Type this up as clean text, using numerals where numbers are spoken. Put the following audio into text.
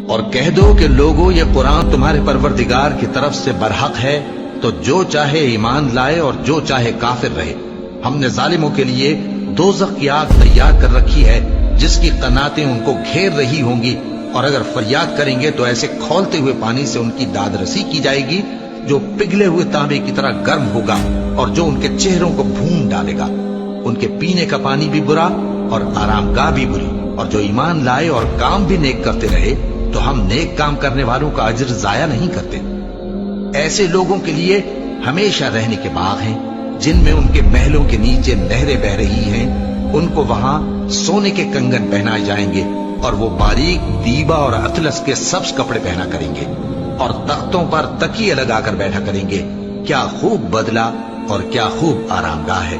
اور کہہ دو کہ لوگوں یہ قرآن تمہارے پروردگار کی طرف سے برحق ہے، تو جو چاہے ایمان لائے اور جو چاہے کافر رہے۔ ہم نے ظالموں کے لیے دوزخ کی آگ تیار کر رکھی ہے جس کی قناتیں ان کو گھیر رہی ہوں گی، اور اگر فریاد کریں گے تو ایسے کھولتے ہوئے پانی سے ان کی داد رسی کی جائے گی جو پگھلے ہوئے تانبے کی طرح گرم ہوگا اور جو ان کے چہروں کو بھون ڈالے گا۔ ان کے پینے کا پانی بھی برا اور آرام گاہ بھی بری، اور جو ایمان لائے اور کام بھی نیک کرتے رہے تو ہم نیک کام کرنے والوں کا اجر ضائع نہیں کرتے۔ ایسے لوگوں کے لیے ہمیشہ رہنے کے باغ ہیں جن میں ان کے محلوں کے نیچے نہریں بہ رہی ہیں، ان کو وہاں سونے کے کنگن پہنائے جائیں گے اور وہ باریک دیبا اور اطلس کے سبز کپڑے پہنا کریں گے اور تختوں پر تکیے لگا کر بیٹھا کریں گے۔ کیا خوب بدلہ اور کیا خوب آرام گاہ ہے۔